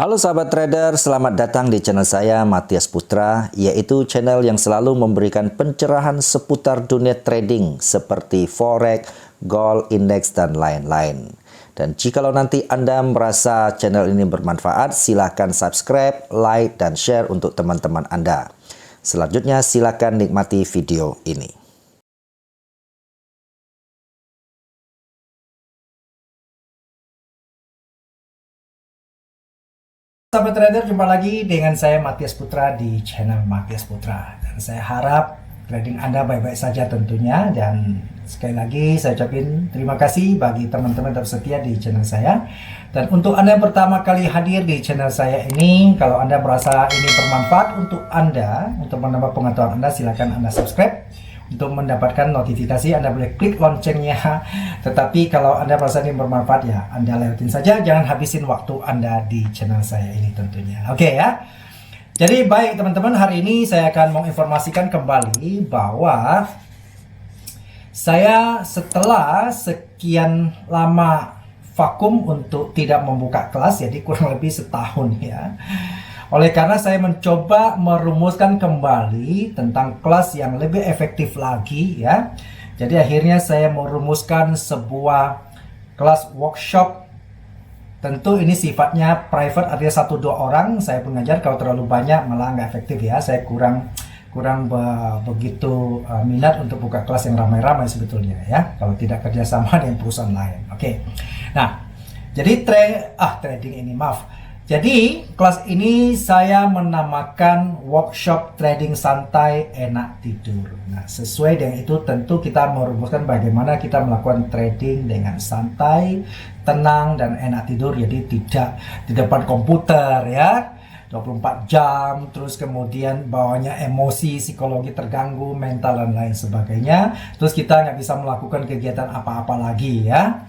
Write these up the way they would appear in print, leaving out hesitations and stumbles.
Halo sahabat trader, selamat datang di channel saya Matias Putra, yaitu channel yang selalu memberikan pencerahan seputar dunia trading seperti forex, gold, indeks, dan lain-lain. Dan jikalau nanti Anda merasa channel ini bermanfaat, silakan subscribe, like, dan share untuk teman-teman Anda. Selanjutnya silakan nikmati video ini. Sahabat trader, jumpa lagi dengan saya Matias Putra di channel Matias Putra. Dan saya harap trading Anda baik-baik saja tentunya. Dan sekali lagi saya ucapin terima kasih bagi teman-teman tetap setia di channel saya. Dan untuk Anda yang pertama kali hadir di channel saya ini, kalau Anda merasa ini bermanfaat untuk Anda, untuk menambah pengetahuan Anda, silakan Anda subscribe. Untuk mendapatkan notifikasi Anda boleh klik loncengnya. Tetapi kalau Anda merasa ini bermanfaat, ya Anda lewatin saja, jangan habisin waktu Anda di channel saya ini tentunya. Oke ya. Jadi baik teman-teman, hari ini saya akan menginformasikan kembali bahwa saya setelah sekian lama vakum untuk tidak membuka kelas, jadi kurang lebih setahun ya. Oleh karena saya mencoba merumuskan kembali tentang kelas yang lebih efektif lagi ya. Jadi akhirnya saya merumuskan sebuah kelas workshop. Tentu ini sifatnya private, artinya 1-2 orang saya mengajar. Kalau terlalu banyak malah nggak efektif ya. Saya kurang begitu minat untuk buka kelas yang ramai-ramai sebetulnya ya. Kalau tidak kerjasama dengan perusahaan lain. Oke. Nah, jadi trading ini maaf. Jadi, kelas ini saya menamakan workshop trading santai enak tidur. Nah, sesuai dengan itu tentu kita merumuskan bagaimana kita melakukan trading dengan santai, tenang, dan enak tidur. Jadi tidak di depan komputer ya, 24 jam, terus kemudian bawanya emosi, psikologi terganggu, mental, dan lain sebagainya. Terus kita nggak bisa melakukan kegiatan apa-apa lagi ya.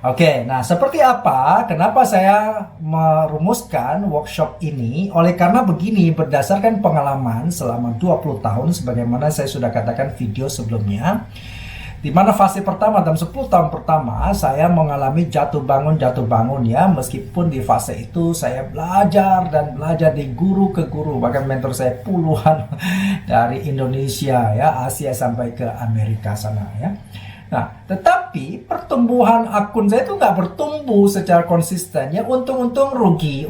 Oke, nah seperti apa? Kenapa saya merumuskan workshop ini? Oleh karena begini, berdasarkan pengalaman selama 20 tahun, sebagaimana saya sudah katakan video sebelumnya, di mana fase pertama dalam 10 tahun pertama, saya mengalami jatuh bangun ya, meskipun di fase itu saya belajar dan belajar di guru ke guru, bahkan mentor saya puluhan dari Indonesia ya, Asia sampai ke Amerika sana ya. Nah, tetapi pertumbuhan akun saya itu nggak bertumbuh secara konsisten ya, untung-untung rugi,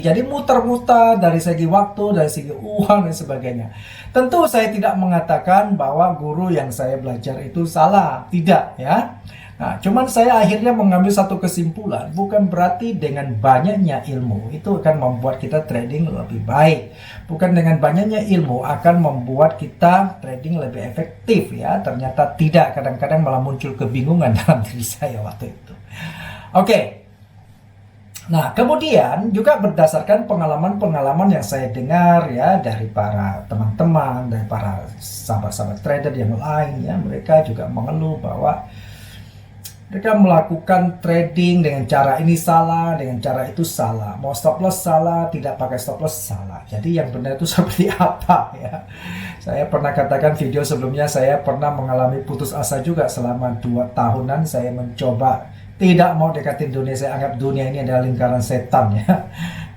jadi muter-muter dari segi waktu, dari segi uang dan sebagainya. Tentu saya tidak mengatakan bahwa guru yang saya belajar itu salah, tidak ya. Nah, cuman saya akhirnya mengambil satu kesimpulan, bukan berarti dengan banyaknya ilmu itu akan membuat kita trading lebih baik. Bukan dengan banyaknya ilmu akan membuat kita trading lebih efektif ya. Ternyata tidak, kadang-kadang malah muncul kebingungan dalam diri saya waktu itu. Oke. Nah, kemudian juga berdasarkan pengalaman-pengalaman yang saya dengar ya dari para teman-teman, dari para sahabat-sahabat trader yang lain ya, mereka juga mengeluh bahwa mereka melakukan trading dengan cara ini salah, dengan cara itu salah. Mau stop loss salah, tidak pakai stop loss salah. Jadi yang benar itu seperti apa ya? Saya pernah katakan video sebelumnya, saya pernah mengalami putus asa juga selama 2 tahunan. Saya mencoba tidak mau dekatin dunia. Saya anggap dunia ini adalah lingkaran setan ya.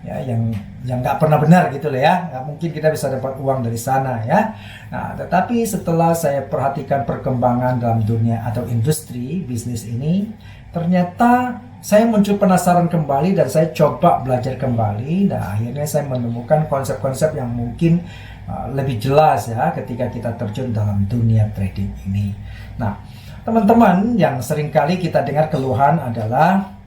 Ya, yang nggak pernah benar gitu loh ya, nggak mungkin kita bisa dapat uang dari sana ya. Nah, tetapi setelah saya perhatikan perkembangan dalam dunia atau industri bisnis ini, ternyata saya muncul penasaran kembali dan saya coba belajar kembali. Nah, akhirnya saya menemukan konsep-konsep yang mungkin lebih jelas ya ketika kita terjun dalam dunia trading ini. Nah, teman-teman, yang seringkali kita dengar keluhan adalah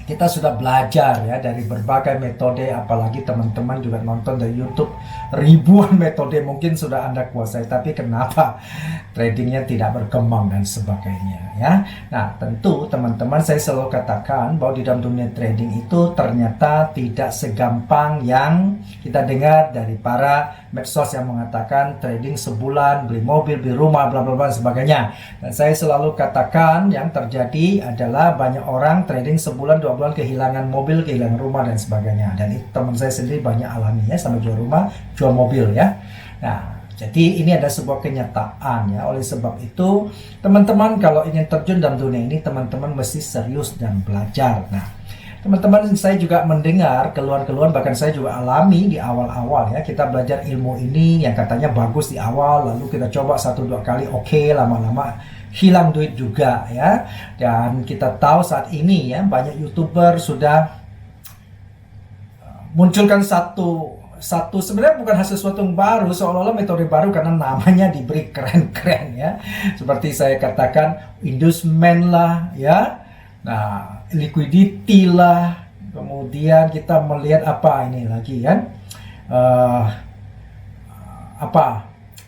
kita sudah belajar ya dari berbagai metode, apalagi teman-teman juga nonton dari YouTube ribuan metode mungkin sudah Anda kuasai, tapi kenapa tradingnya tidak berkembang dan sebagainya ya. Nah, tentu teman-teman, saya selalu katakan bahwa di dalam dunia trading itu ternyata tidak segampang yang kita dengar dari para medsos yang mengatakan trading sebulan beli mobil, beli rumah, bla bla bla sebagainya. Dan saya selalu katakan yang terjadi adalah banyak orang trading sebulan 2 bulan kehilangan mobil, kehilangan rumah dan sebagainya. Dan itu teman saya sendiri banyak alami ya, sampai jual rumah, jual mobil ya. Nah, jadi ini ada sebuah kenyataan ya. Oleh sebab itu, teman-teman kalau ingin terjun dalam dunia ini, teman-teman mesti serius dan belajar. Nah, teman-teman, saya juga mendengar keluhan-keluhan, bahkan saya juga alami di awal-awal ya. Kita belajar ilmu ini yang katanya bagus di awal, lalu kita coba 1-2 kali, oke, lama-lama hilang duit juga ya. Dan kita tahu saat ini ya, banyak YouTuber sudah munculkan satu sebenarnya bukan sesuatu yang baru, seolah-olah metode baru karena namanya diberi keren-keren ya. Seperti saya katakan, inducement lah ya. Nah, liquidity lah. Kemudian kita melihat apa ini lagi kan?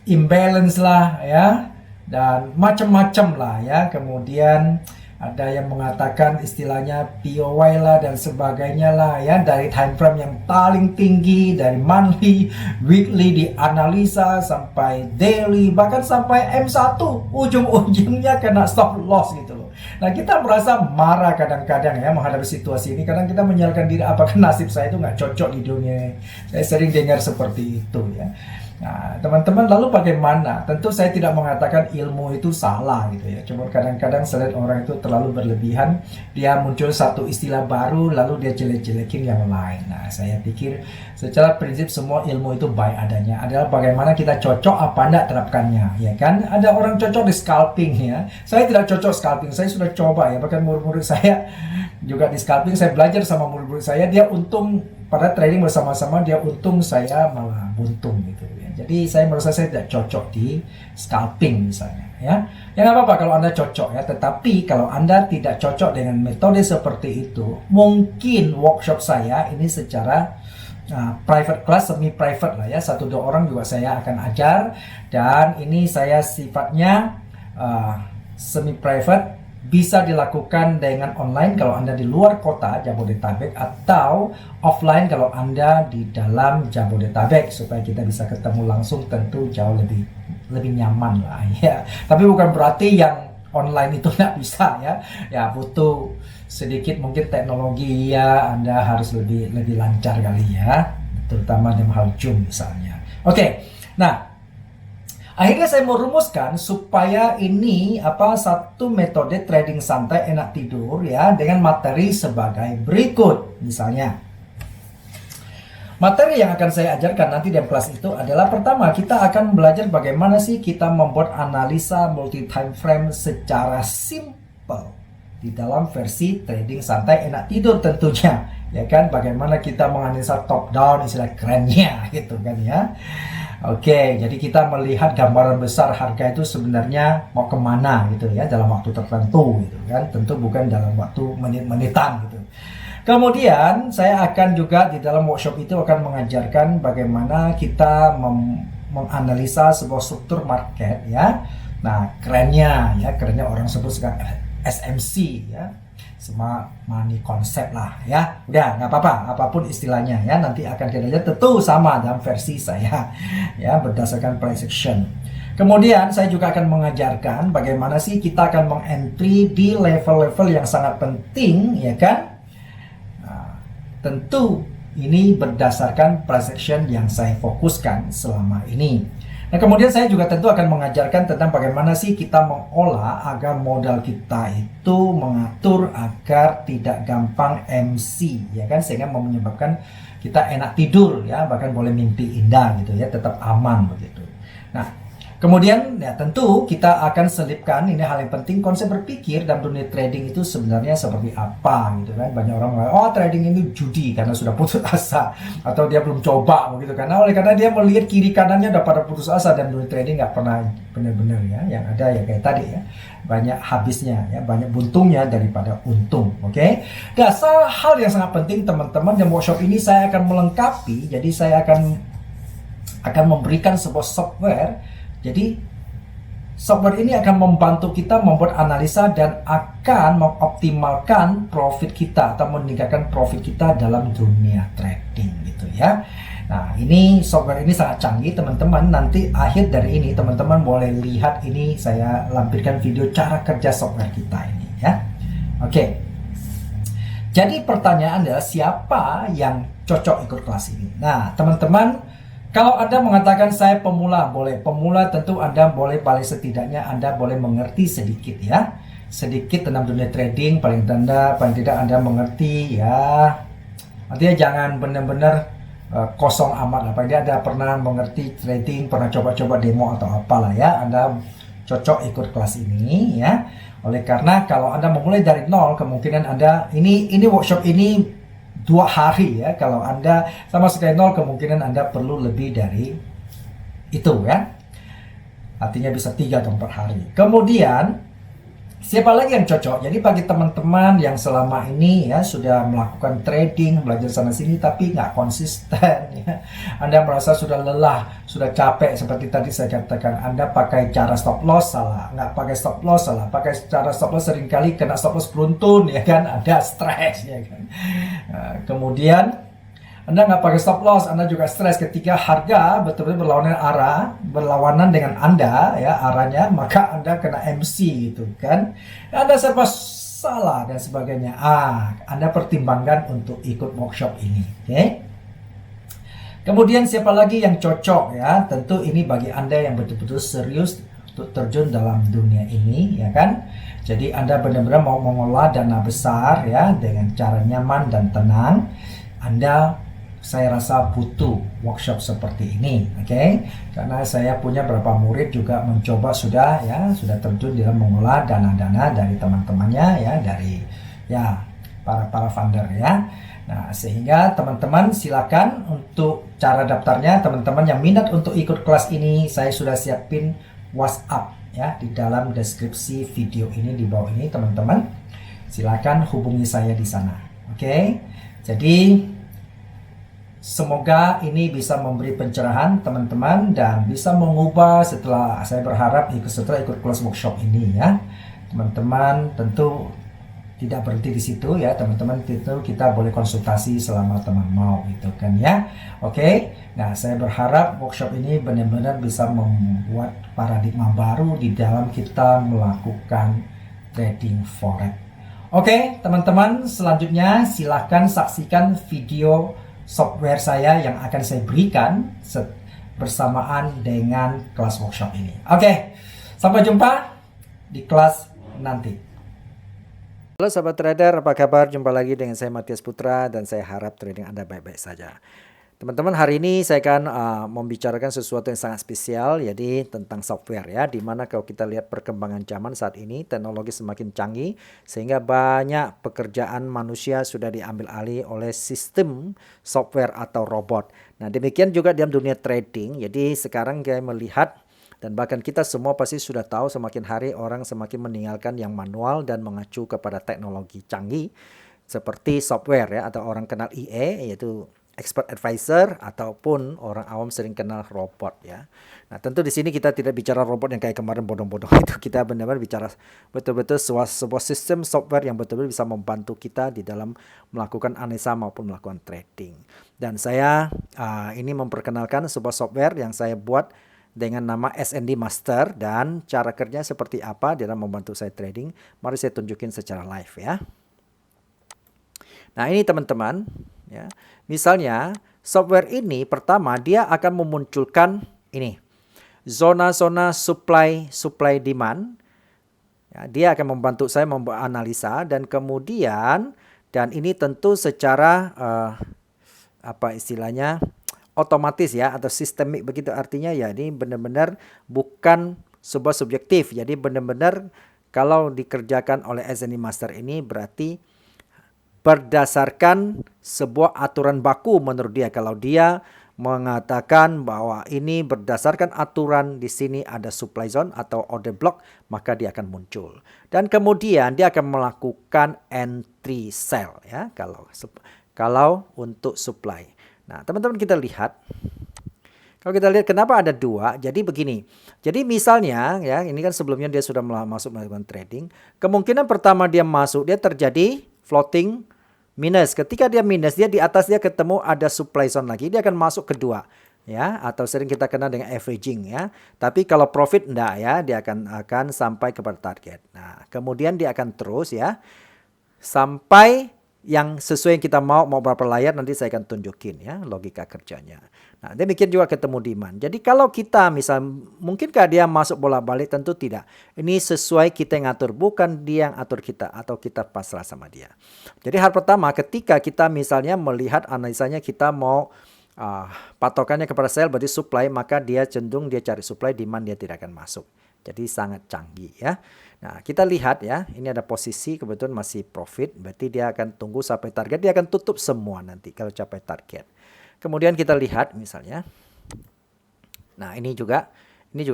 Imbalance lah ya. Dan macam-macam lah ya. Kemudian ada yang mengatakan istilahnya POY lah dan sebagainya lah ya, dari time frame yang paling tinggi, dari monthly, weekly dianalisa sampai daily, bahkan sampai M1, ujung-ujungnya kena stop loss gitu loh. Nah, kita merasa marah kadang-kadang ya menghadapi situasi ini. Kadang kita menyalahkan diri, apakah nasib saya itu nggak cocok di dunia. Saya sering dengar seperti itu ya. Nah, teman-teman, lalu bagaimana? Tentu saya tidak mengatakan ilmu itu salah gitu ya. Cuma kadang-kadang saya lihat orang itu terlalu berlebihan. Dia muncul satu istilah baru, lalu dia jelek-jelekin yang lain. Nah, saya pikir secara prinsip semua ilmu itu baik adanya. Adalah bagaimana kita cocok apa enggak terapkannya, ya kan? Ada orang cocok di scalping ya. Saya tidak cocok scalping. Saya sudah coba ya. Bahkan murid-murid saya juga di scalping. Saya belajar sama murid-murid saya. Dia untung pada trading bersama-sama, dia untung, saya malah buntung gitu ya. Jadi saya merasa saya tidak cocok di scalping misalnya ya. Ya nggak apa-apa kalau Anda cocok ya, tetapi kalau Anda tidak cocok dengan metode seperti itu, mungkin workshop saya ini secara private class, semi private lah ya, 1-2 orang juga saya akan ajar. Dan ini saya sifatnya semi private, bisa dilakukan dengan online kalau Anda di luar kota Jabodetabek, atau offline kalau Anda di dalam Jabodetabek, supaya kita bisa ketemu langsung. Tentu jauh lebih nyaman lah ya. Tapi bukan berarti yang online itu nggak bisa ya. Ya butuh sedikit mungkin teknologi ya, Anda harus lebih lancar kali ya, terutama dalam hal Zoom misalnya. Oke, nah akhirnya saya mau rumuskan supaya ini satu metode trading santai enak tidur ya, dengan materi sebagai berikut. Misalnya, materi yang akan saya ajarkan nanti dalam kelas itu adalah, pertama, kita akan belajar bagaimana sih kita membuat analisa multi time frame secara simple di dalam versi trading santai enak tidur tentunya, ya kan? Bagaimana kita menganalisa top down, istilah kerennya gitu kan ya. Oke, jadi kita melihat gambaran besar harga itu sebenarnya mau kemana gitu ya, dalam waktu tertentu gitu kan. Tentu bukan dalam waktu menit-menitan gitu. Kemudian saya akan juga di dalam workshop itu akan mengajarkan bagaimana kita menganalisa sebuah struktur market ya. Nah, kerennya orang sebut sekarang SMC ya. Smart money concept lah ya. Udah, nggak apa-apa, apapun istilahnya ya, nanti akan kita lihat, tentu sama dalam versi saya ya, berdasarkan price action. Kemudian saya juga akan mengajarkan bagaimana sih kita akan mengentry di level-level yang sangat penting ya kan. Nah, tentu ini berdasarkan price action yang saya fokuskan selama ini. Nah, kemudian saya juga tentu akan mengajarkan tentang bagaimana sih kita mengolah agar modal kita itu mengatur agar tidak gampang MC ya kan, sehingga menyebabkan kita enak tidur ya, bahkan boleh mimpi indah gitu ya, tetap aman begitu. Nah, kemudian ya tentu kita akan selipkan, ini hal yang penting, konsep berpikir dalam dunia trading itu sebenarnya seperti apa gitu kan. Banyak orang bilang, oh trading ini judi karena sudah putus asa, atau dia belum coba begitu, karena dia melihat kiri kanannya udah pada putus asa, dan dunia trading nggak pernah benar-benar ya, yang ada ya kayak tadi ya, banyak habisnya ya, banyak buntungnya daripada untung. Oke. Dasar hal yang sangat penting teman-teman, dalam workshop ini saya akan melengkapi, jadi saya akan memberikan sebuah software. Jadi software ini akan membantu kita membuat analisa dan akan mengoptimalkan profit kita atau meningkatkan profit kita dalam dunia trading gitu ya. Nah, ini software ini sangat canggih teman-teman. Nanti akhir dari ini teman-teman boleh lihat, ini saya lampirkan video cara kerja software kita ini ya. Oke. Jadi pertanyaan adalah, siapa yang cocok ikut kelas ini? Nah, teman-teman, kalau Anda mengatakan saya pemula, boleh. Pemula tentu Anda boleh, paling setidaknya Anda boleh mengerti sedikit ya. sedikit tentang dunia trading, paling tidak Anda mengerti ya. Artinya jangan benar-benar kosong amat lah. Paling tidak Anda pernah mengerti trading, pernah coba-coba demo atau apalah ya. Anda cocok ikut kelas ini ya. Oleh karena kalau Anda memulai dari nol, kemungkinan Anda ini workshop ini 2 hari ya. Kalau Anda sama sekali nol, kemungkinan Anda perlu lebih dari itu ya. Artinya bisa 3 atau 4 hari. Kemudian siapa lagi yang cocok? Jadi bagi teman-teman yang selama ini ya sudah melakukan trading, belajar sana sini tapi nggak konsisten ya. Anda merasa sudah lelah, sudah capek seperti tadi saya katakan. Anda pakai cara stop loss salah, nggak pakai stop loss salah, pakai cara stop loss seringkali kena stop loss beruntun ya kan, ada stres ya kan. Nah, kemudian Anda nggak pakai stop loss, Anda juga stres ketika harga betul-betul berlawanan dengan Anda ya arahnya, maka Anda kena MC gitu kan. Anda serba salah dan sebagainya. Anda pertimbangkan untuk ikut workshop ini, oke? Kemudian siapa lagi yang cocok ya? Tentu ini bagi Anda yang betul-betul serius untuk terjun dalam dunia ini ya kan. Jadi Anda benar-benar mau mengolah dana besar ya dengan cara nyaman dan tenang. Saya rasa butuh workshop seperti ini, oke? Karena saya punya beberapa murid juga mencoba sudah terjun dalam mengolah dana-dana dari teman-temannya ya, dari ya para founder ya. Nah, sehingga teman-teman silakan untuk cara daftarnya, teman-teman yang minat untuk ikut kelas ini, saya sudah siapin WhatsApp ya di dalam deskripsi video ini di bawah ini, teman-teman. Silakan hubungi saya di sana, oke? Jadi semoga ini bisa memberi pencerahan teman-teman dan bisa mengubah setelah ikut kelas workshop ini ya. Teman-teman tentu tidak berhenti di situ ya, teman-teman, tentu kita boleh konsultasi selama teman mau gitu kan ya. Oke. Nah, saya berharap workshop ini benar-benar bisa membuat paradigma baru di dalam kita melakukan trading forex. Oke, teman-teman, selanjutnya silahkan saksikan video software saya yang akan saya berikan bersamaan dengan kelas workshop ini. Oke, sampai jumpa di kelas nanti. Halo sahabat trader, apa kabar? Jumpa lagi dengan saya Matias Putra dan saya harap trading Anda baik-baik saja. Teman-teman, hari ini saya akan membicarakan sesuatu yang sangat spesial, yaitu tentang software ya. Dimana kalau kita lihat perkembangan zaman saat ini, teknologi semakin canggih sehingga banyak pekerjaan manusia sudah diambil alih oleh sistem software atau robot. Nah, demikian juga dalam dunia trading. Jadi sekarang kita melihat dan bahkan kita semua pasti sudah tahu semakin hari orang semakin meninggalkan yang manual dan mengacu kepada teknologi canggih seperti software ya, atau orang kenal EA yaitu expert advisor, ataupun orang awam sering kenal robot ya. Nah, tentu di sini kita tidak bicara robot yang kayak kemarin bodong-bodong itu. Kita benar-benar bicara betul-betul sebuah sistem software yang betul-betul bisa membantu kita di dalam melakukan analisa maupun melakukan trading. Dan saya ini memperkenalkan sebuah software yang saya buat dengan nama SND Master, dan cara kerjanya seperti apa dalam membantu saya trading. Mari saya tunjukin secara live ya. Nah, ini teman-teman ya. Misalnya software ini pertama dia akan memunculkan ini zona-zona supply demand ya, dia akan membantu saya membuat analisa, dan kemudian ini tentu secara otomatis ya, atau sistemik begitu. Artinya ya ini benar-benar bukan sebuah subjektif. Jadi benar-benar kalau dikerjakan oleh SND Master ini berarti berdasarkan sebuah aturan baku menurut dia. Kalau dia mengatakan bahwa ini berdasarkan aturan, di sini ada supply zone atau order block, maka dia akan muncul. Dan kemudian dia akan melakukan entry sell ya kalau untuk supply. Nah, teman-teman, kita lihat. Kalau kita lihat kenapa ada 2, jadi begini. Jadi misalnya ya, ini kan sebelumnya dia sudah melakukan trading. Kemungkinan pertama dia masuk, dia terjadi floating minus. Ketika dia minus, dia di atas dia ketemu ada supply zone lagi, dia akan masuk kedua ya, atau sering kita kenal dengan averaging ya. Tapi kalau profit enggak ya, dia akan sampai kepada target. Nah, kemudian dia akan terus ya sampai yang sesuai yang kita mau berapa layar, nanti saya akan tunjukin ya logika kerjanya. Nah, demikian juga ketemu demand. Jadi kalau kita misal mungkinkah dia masuk bolak-balik, tentu tidak. Ini sesuai kita yang ngatur, bukan dia yang atur kita atau kita pasrah sama dia. Jadi hal pertama ketika kita misalnya melihat analisanya kita mau patokannya kepada sell berarti supply, maka dia cenderung dia cari supply, demand dia tidak akan masuk. Jadi sangat canggih ya. Nah, kita lihat ya, ini ada posisi kebetulan masih profit, berarti dia akan tunggu sampai target, dia akan tutup semua nanti kalau capai target. Kemudian kita lihat misalnya, nah ini juga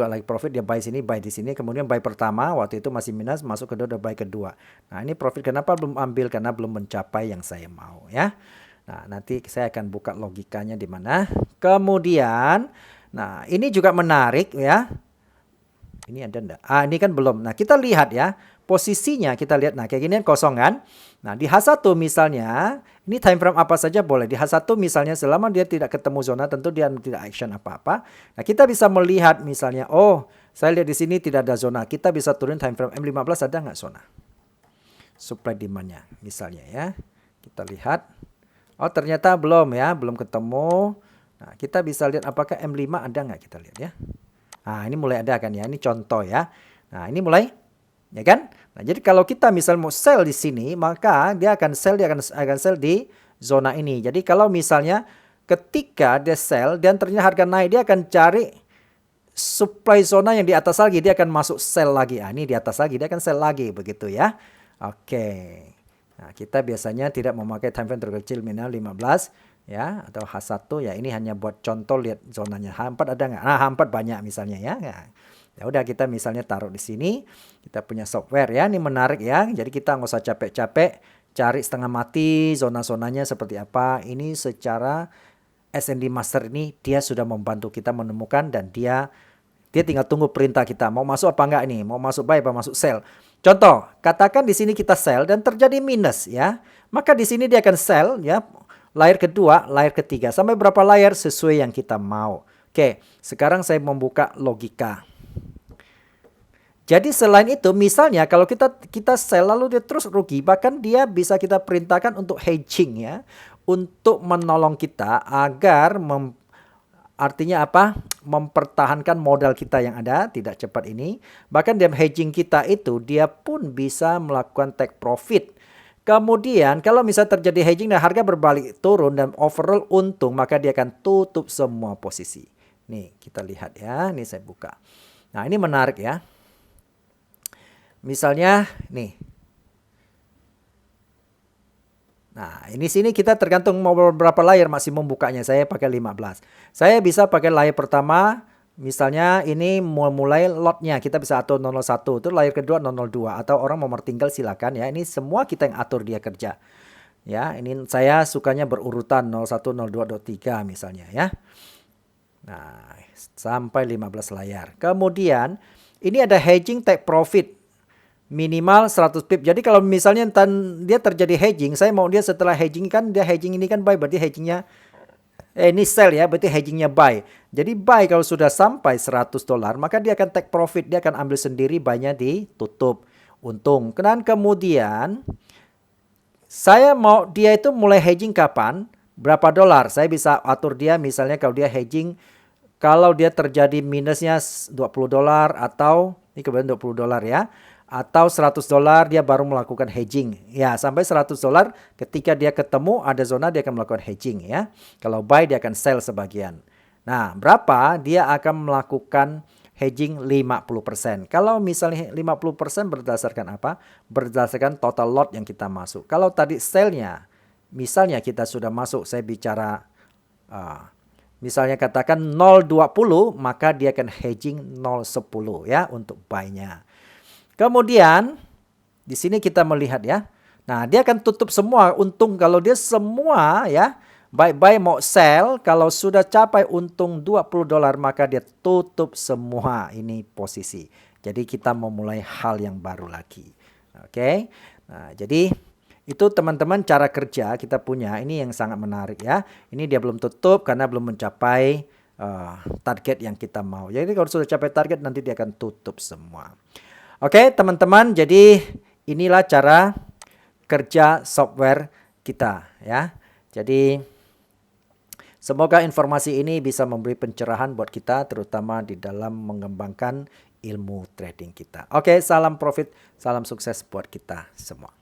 lagi profit, dia buy sini, buy di sini, kemudian buy pertama waktu itu masih minus, masuk kedua, udah buy kedua. Nah ini profit, kenapa belum ambil? Karena belum mencapai yang saya mau ya. Nah nanti saya akan buka logikanya di mana. Kemudian, nah ini juga menarik ya. Ini ada enggak? Ini kan belum. Nah, kita lihat ya. Posisinya kita lihat. Nah, kayak gini kan kosongan. Nah, di H1 misalnya, ini time frame apa saja boleh. Di H1 misalnya selama dia tidak ketemu zona, tentu dia tidak action apa-apa. Nah, kita bisa melihat misalnya, oh, saya lihat di sini tidak ada zona. Kita bisa turun time frame M15, ada nggak zona? Supply demand-nya misalnya ya. Kita lihat. Oh, ternyata belum ya, belum ketemu. Nah, kita bisa lihat apakah M5 ada nggak, kita lihat ya. Nah, ini mulai ada kan ya. Ini contoh ya. Nah, ini mulai ya kan? Nah, jadi kalau kita misal mau sell di sini, maka dia akan sell di zona ini. Jadi kalau misalnya ketika dia sell dan ternyata harga naik, dia akan cari supply zona yang di atas lagi, dia akan masuk sell lagi. Ini di atas lagi, dia akan sell lagi begitu ya. Oke. Nah, kita biasanya tidak memakai time frame terkecil minimal 15 ya, atau H1 ya, ini hanya buat contoh, lihat zonanya. H4 ada nggak? Nah, H4 banyak misalnya ya. Ya udah, kita misalnya taruh di sini, kita punya software ya, ini menarik ya. Jadi kita nggak usah capek-capek cari setengah mati zona-zonanya seperti apa. Ini secara S&D Master ini dia sudah membantu kita menemukan, dan dia tinggal tunggu perintah kita mau masuk apa enggak ini, mau masuk buy apa masuk sell. Contoh, katakan di sini kita sell dan terjadi minus ya, maka di sini dia akan sell ya. Layar kedua, layar ketiga, sampai berapa layar sesuai yang kita mau. Oke, sekarang saya membuka logika. Jadi selain itu, misalnya kalau kita sell lalu dia terus rugi, bahkan dia bisa kita perintahkan untuk hedging ya, untuk menolong kita agar artinya apa? Mempertahankan modal kita yang ada, tidak cepat ini. Bahkan dalam hedging kita itu, dia pun bisa melakukan take profit. Kemudian kalau misalnya terjadi hedging dan harga berbalik turun dan overall untung, maka dia akan tutup semua posisi. Nih kita lihat ya, ini saya buka. Nah ini menarik ya. Misalnya nih. Nah ini sini kita tergantung mau berapa layar maksimum bukanya, saya pakai 15. Saya bisa pakai layar pertama. Misalnya ini mulai lotnya kita bisa atur 001, itu layar kedua 002, atau orang mau tertinggal silakan ya. Ini semua kita yang atur dia kerja. Ya, ini saya sukanya berurutan 01, 02, 03 misalnya ya. Nah, sampai 15 layar. Kemudian ini ada hedging take profit minimal 100 pip. Jadi kalau misalnya dia terjadi hedging, saya mau dia setelah hedging kan, dia hedging ini kan buy, berarti hedgingnya ini sell ya, berarti hedgingnya buy. Jadi buy kalau sudah sampai $100, maka dia akan take profit, dia akan ambil sendiri, buy-nya ditutup untung. Dan kemudian saya mau dia itu mulai hedging kapan? Berapa dolar? Saya bisa atur dia, misalnya kalau dia hedging, kalau dia terjadi minusnya $20 atau ini kebetulan $20 ya, atau $100 dia baru melakukan hedging. Ya, sampai $100 ketika dia ketemu ada zona dia akan melakukan hedging ya. Kalau buy dia akan sell sebagian. Nah, berapa dia akan melakukan hedging 50%. Kalau misalnya 50% berdasarkan apa? Berdasarkan total lot yang kita masuk. Kalau tadi sell-nya misalnya kita sudah masuk, saya bicara misalnya katakan 0,20, maka dia akan hedging 0,10 ya untuk buy-nya. Kemudian di sini kita melihat ya. Nah, dia akan tutup semua untung kalau dia semua ya. Buy mau sell, kalau sudah capai untung $20, maka dia tutup semua ini posisi. Jadi kita memulai hal yang baru lagi. Oke. Nah, jadi itu teman-teman cara kerja kita punya. Ini yang sangat menarik ya. Ini dia belum tutup karena belum mencapai target yang kita mau. Jadi kalau sudah capai target nanti dia akan tutup semua. Oke teman-teman, jadi inilah cara kerja software kita ya. Jadi semoga informasi ini bisa memberi pencerahan buat kita terutama di dalam mengembangkan ilmu trading kita. Oke, salam profit, salam sukses buat kita semua.